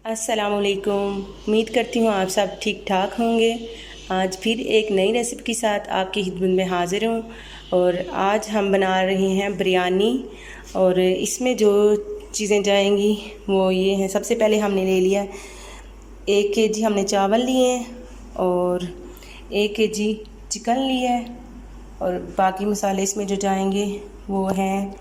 अस्सलामुअलैकुम। उम्मीद करती हूँ आप सब ठीक ठाक होंगे। आज फिर एक नई रेसिपी के साथ आपकी खिदमत में हाज़िर हूँ और आज हम बना रहे हैं बिरयानी। और इसमें जो चीज़ें जाएंगी वो ये हैं। सबसे पहले हमने ले लिया 1 केजी हमने चावल लिए हैं और 1 केजी चिकन लिया है। और बाकी मसाले इसमें जो जाएंगे वो हैं,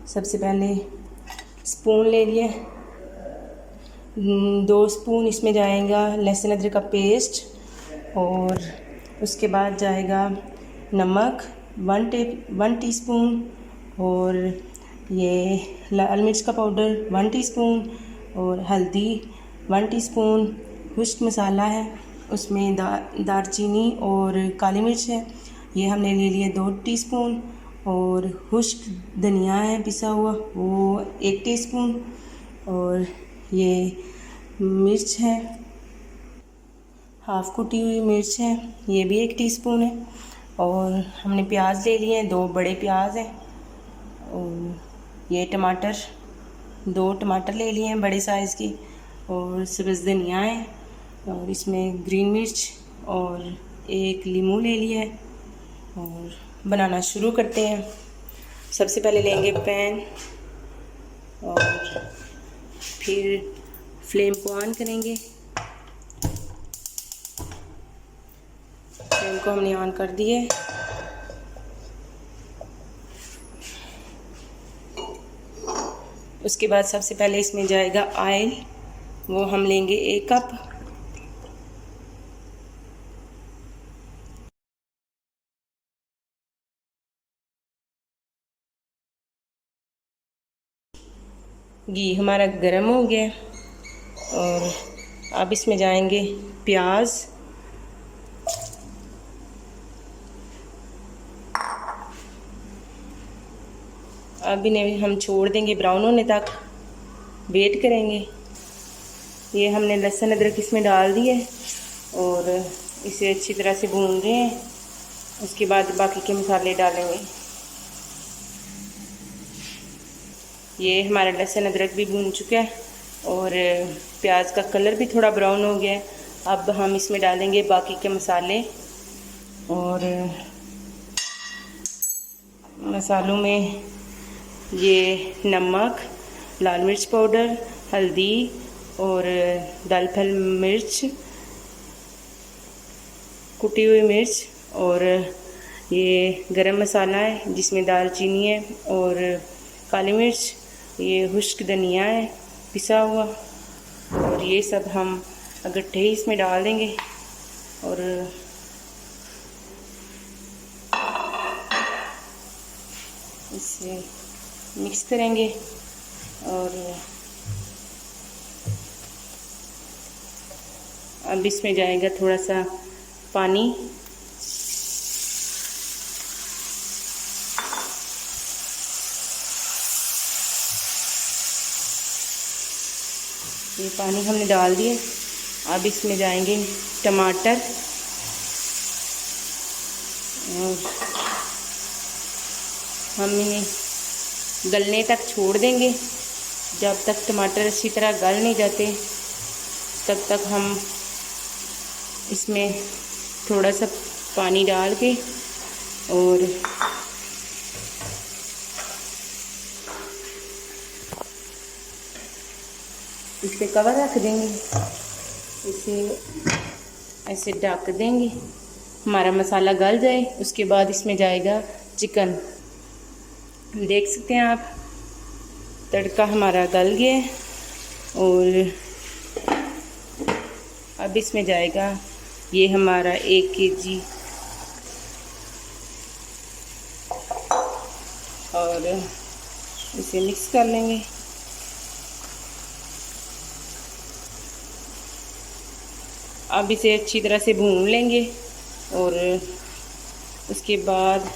सबसे पहले स्पून ले लिए 2 स्पून इसमें जाएगा लहसुन अदरक का पेस्ट। और उसके बाद जाएगा नमक 1 टीस्पून और ये लाल मिर्च का पाउडर 1 टीस्पून और हल्दी 1 टीस्पून। खुश्क मसाला है, उसमें दालचीनी और काली मिर्च है, ये हमने ले लिया 2 टीस्पून। और खुश्क धनिया है पिसा हुआ, वो 1 टीस्पून। और ये मिर्च है, हाफ़ कुटी हुई मिर्च है, ये भी 1 टीस्पून है। और हमने प्याज ले लिए हैं, 2 बड़े प्याज हैं। और ये टमाटर 2 टमाटर ले लिए हैं बड़े साइज़ की। और सब्ज़ धनिया है और इसमें ग्रीन मिर्च और 1 लीमू ले लिया है। और बनाना शुरू करते हैं। सबसे पहले लेंगे पैन और फिर फ्लेम को ऑन करेंगे। फ्लेम को हमने ऑन कर दिए। उसके बाद सबसे पहले इसमें जाएगा ऑयल, वो हम लेंगे 1 कप। घी हमारा गर्म हो गया और अब इसमें जाएंगे प्याज। अब इन्हें हम छोड़ देंगे ब्राउन होने तक, वेट करेंगे। ये हमने लहसुन अदरक इसमें डाल दिए और इसे अच्छी तरह से भून रहे हैं। उसके बाद बाकी के मसाले डालेंगे। ये हमारा लहसुन अदरक भी भून चुका है और प्याज का कलर भी थोड़ा ब्राउन हो गया है। अब हम इसमें डालेंगे बाकी के मसाले। और मसालों में ये नमक, लाल मिर्च पाउडर, हल्दी और दालफल मिर्च, कुटी हुई मिर्च, और ये गरम मसाला है जिसमें दालचीनी है और काली मिर्च, ये खुश्क धनिया है पिसा हुआ। और ये सब हम इकट्ठे ही इसमें डाल देंगे और इसे मिक्स करेंगे। और अब इसमें जाएगा थोड़ा सा पानी। ये पानी हमने डाल दिए। अब इसमें जाएंगे टमाटर और हम इन्हें गलने तक छोड़ देंगे। जब तक टमाटर अच्छी तरह गल नहीं जाते तब तक हम इसमें थोड़ा सा पानी डाल के और इस पर कवर रख देंगे। इसे ऐसे ढक देंगे, हमारा मसाला गल जाए। उसके बाद इसमें जाएगा चिकन। देख सकते हैं आप, तड़का हमारा गल गया है। और अब इसमें जाएगा ये हमारा 1 केजी और इसे मिक्स कर लेंगे। अब इसे अच्छी तरह से भून लेंगे और उसके बाद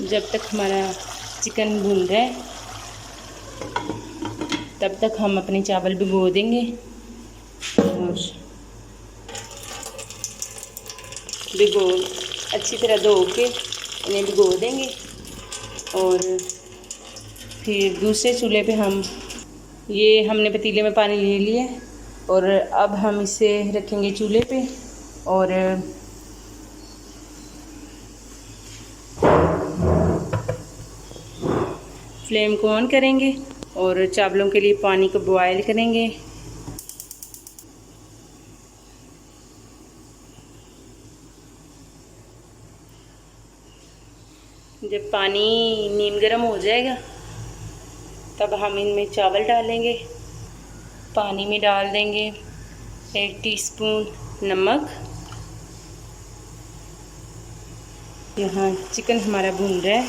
जब तक हमारा चिकन भून रहा है तब तक हम अपने चावल भिगो देंगे। और भिगो अच्छी तरह धो के इन्हें भिगो देंगे। और फिर दूसरे चूल्हे पे हमने पतीले में पानी ले लिया और अब हम इसे रखेंगे चूल्हे पे और फ्लेम को ऑन करेंगे और चावलों के लिए पानी को बॉयल करेंगे। जब पानी नीम गर्म हो जाएगा तब हम इनमें चावल डालेंगे। पानी में डाल देंगे 1 टीस्पून नमक। यहाँ चिकन हमारा भून रहा है।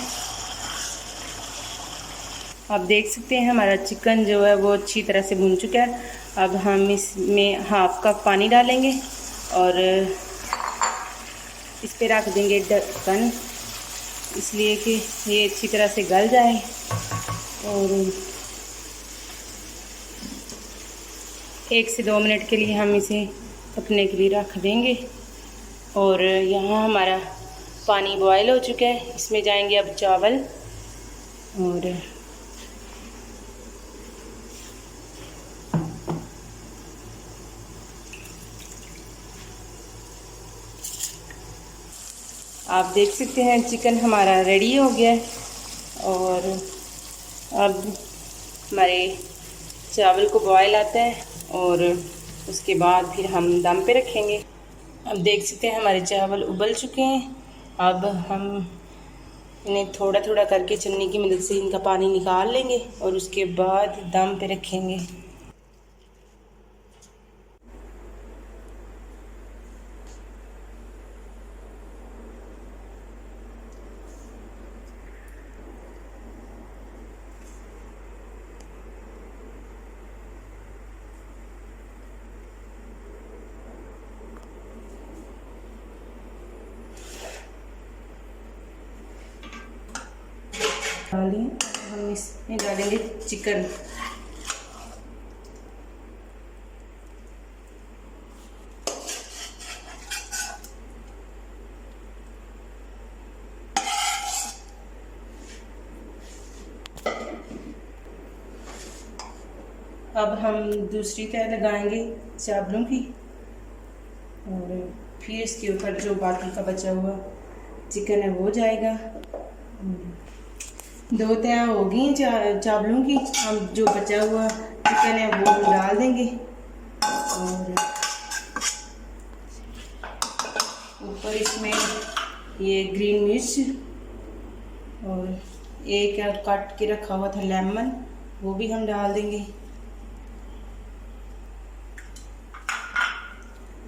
आप देख सकते हैं हमारा चिकन जो है वो अच्छी तरह से भून चुका है। अब हम इसमें हाफ कप पानी डालेंगे और इस पे रख देंगे ढक्कन, इसलिए कि ये अच्छी तरह से गल जाए। और 1 से 2 मिनट के लिए हम इसे पकने के लिए रख देंगे। और यहाँ हमारा पानी बॉयल हो चुका है, इसमें जाएंगे अब चावल। और आप देख सकते हैं चिकन हमारा रेडी हो गया है। और अब हमारे चावल को बॉयल आता है और उसके बाद फिर हम दम पे रखेंगे। अब देख सकते हैं हमारे चावल उबल चुके हैं। अब हम इन्हें थोड़ा थोड़ा करके चन्नी की मदद से इनका पानी निकाल लेंगे और उसके बाद दम पे रखेंगे। डालिए, हम इसमें डालेंगे चिकन। अब हम दूसरी तह लगाएंगे चावलों की और फिर इसके ऊपर जो बाकी का बचा हुआ चिकन है वो जाएगा। 2 तह हो गई चावलों की। हम जो बचा हुआ चिकन है वो हम डाल देंगे और ऊपर इसमें ये ग्रीन मिर्च और एक काट के रखा हुआ था लेमन, वो भी हम डाल देंगे।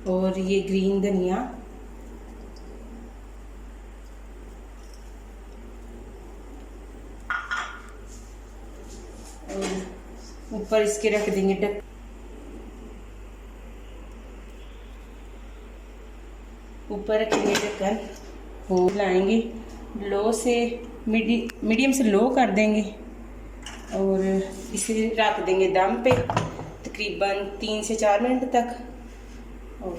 और ये ग्रीन धनिया, और ऊपर इसके रख देंगे ऊपर रखेंगे ढक्कन। वो लाएंगे लो से मीडियम से लो कर देंगे और इसे रख देंगे दम पे तकरीबन 3 से 4 मिनट तक। और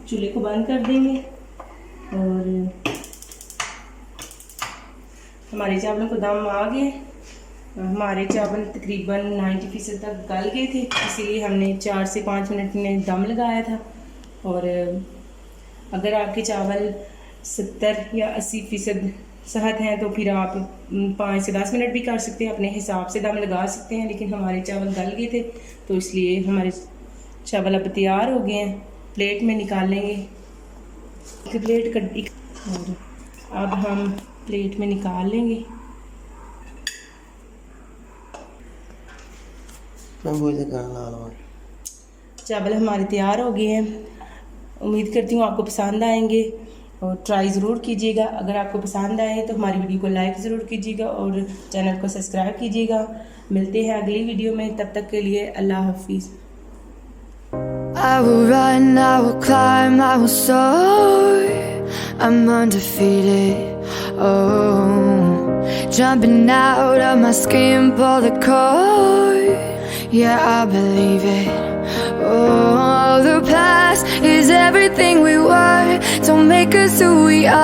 चूल्हे को बंद कर देंगे और हमारे चावलों को दम आ गए। हमारे चावल तकरीबन 90% तक गल गए थे, इसीलिए हमने 4 से 5 मिनट में दम लगाया था। और अगर आपके चावल 70 या 80% सेहत हैं तो फिर आप 5 से 10 मिनट भी कर सकते हैं, अपने हिसाब से दम लगा सकते हैं। लेकिन हमारे चावल गल गए थे तो इसलिए हमारे चावल अब तैयार हो गए हैं। प्लेट में निकाल लेंगे, एक प्लेट और अब हम प्लेट में निकाल लेंगे। चावल हमारे तैयार हो गए हैं। उम्मीद करती हूँ आपको पसंद आएंगे और ट्राई ज़रूर कीजिएगा। अगर आपको पसंद आए तो हमारी वीडियो को लाइक ज़रूर कीजिएगा और चैनल को सब्सक्राइब कीजिएगा। मिलते हैं अगली वीडियो में, तब तक के लिए अल्लाह हाफिज़। I will run, I will climb, I will soar. I'm undefeated. Oh, jumping out of my skin, pull the cord. yeah, I believe it. Oh, the past is everything we were. Don't make us who we are.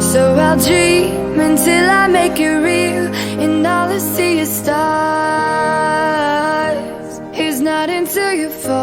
So I'll dream until I make it real, and all I see is stars. It's not until you fall